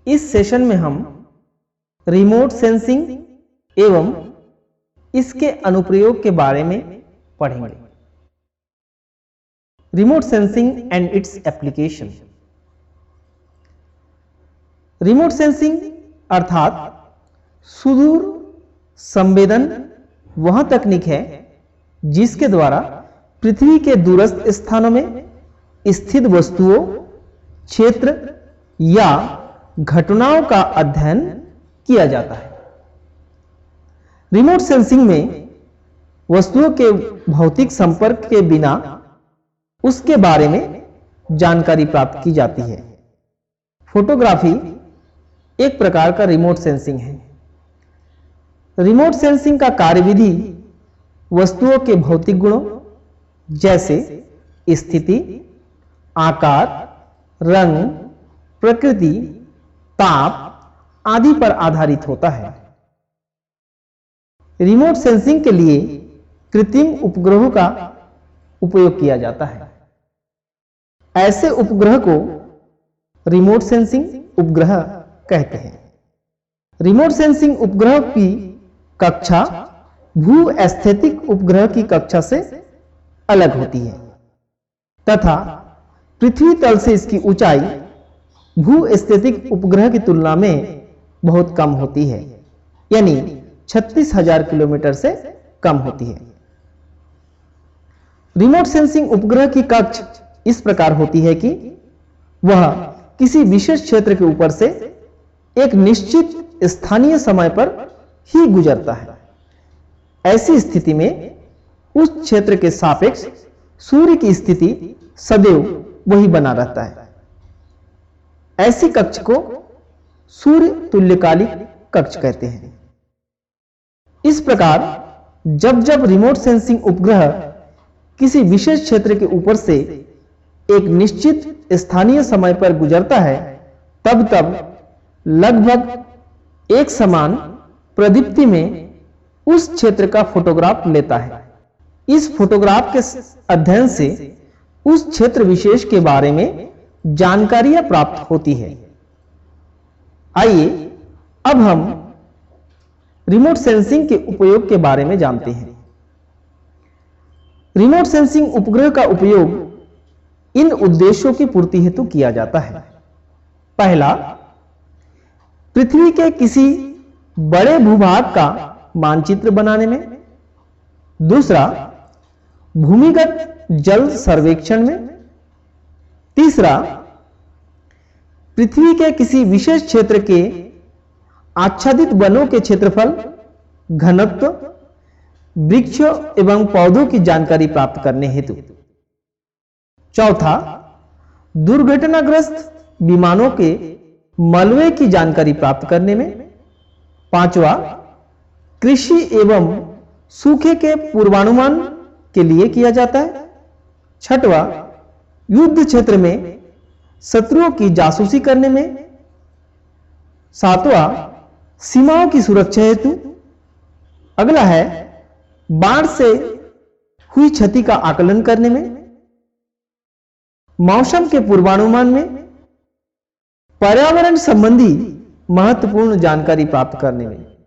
इस सेशन में हम रिमोट सेंसिंग एवं इसके अनुप्रयोग के बारे में पढ़ेंगे। Remote sensing and its application. Remote sensing अर्थात सुदूर संवेदन वह तकनीक है जिसके द्वारा पृथ्वी के दूरस्थ स्थानों में स्थित वस्तुओं, क्षेत्र या घटनाओं का अध्ययन किया जाता है। रिमोट सेंसिंग में वस्तुओं के भौतिक संपर्क के बिना उसके बारे में जानकारी प्राप्त की जाती है। फोटोग्राफी एक प्रकार का रिमोट सेंसिंग है। रिमोट सेंसिंग का कार्यविधि वस्तुओं के भौतिक गुणों जैसे स्थिति, आकार, रंग, प्रकृति, ताप आदि पर आधारित होता है। रिमोट सेंसिंग के लिए कृत्रिम उपग्रहों का उपयोग किया जाता है। ऐसे उपग्रह को रिमोट सेंसिंग उपग्रह कहते हैं। रिमोट सेंसिंग उपग्रह की कक्षा भू-स्थैतिक उपग्रह की कक्षा से अलग होती है तथा पृथ्वी तल से इसकी ऊंचाई भू-स्थैतिक उपग्रह की तुलना में बहुत कम होती है, यानी 36,000 किलोमीटर से कम होती है। रिमोट सेंसिंग उपग्रह की कक्ष इस प्रकार होती है कि वह किसी विशेष क्षेत्र के ऊपर से एक निश्चित स्थानीय समय पर ही गुजरता है। ऐसी स्थिति में उस क्षेत्र के सापेक्ष सूर्य की स्थिति सदैव वही बना रहता है। ऐसी कक्ष को सूर्य तुल्यकालिक कक्ष कहते हैं। इस प्रकार जब जब रिमोट सेंसिंग उपग्रह किसी विशेष क्षेत्र के ऊपर से एक निश्चित स्थानीय समय पर गुजरता है, तब तब लगभग एक समान प्रदीप्ति में उस क्षेत्र का फोटोग्राफ लेता है। इस फोटोग्राफ के अध्ययन से उस क्षेत्र विशेष के बारे में जानकारियां प्राप्त होती है। आइए अब हम रिमोट सेंसिंग के उपयोग के बारे में जानते हैं। रिमोट सेंसिंग उपग्रह का उपयोग इन उद्देश्यों की पूर्ति हेतु किया जाता है। पहला, पृथ्वी के किसी बड़े भूभाग का मानचित्र बनाने में। दूसरा, भूमिगत जल सर्वेक्षण में। तीसरा, पृथ्वी के किसी विशेष क्षेत्र के आच्छादित वनों के क्षेत्रफल, घनत्व, वृक्षों एवं पौधों की जानकारी प्राप्त करने हेतु। चौथा, दुर्घटनाग्रस्त विमानों के मलबे की जानकारी प्राप्त करने में। पांचवा, कृषि एवं सूखे के पूर्वानुमान के लिए किया जाता है। छठवां, युद्ध क्षेत्र में शत्रुओं की जासूसी करने में। सातवां, सीमाओं की सुरक्षा हेतु। अगला है बाढ़ से हुई क्षति का आकलन करने में, मौसम के पूर्वानुमान में, पर्यावरण संबंधी महत्वपूर्ण जानकारी प्राप्त करने में।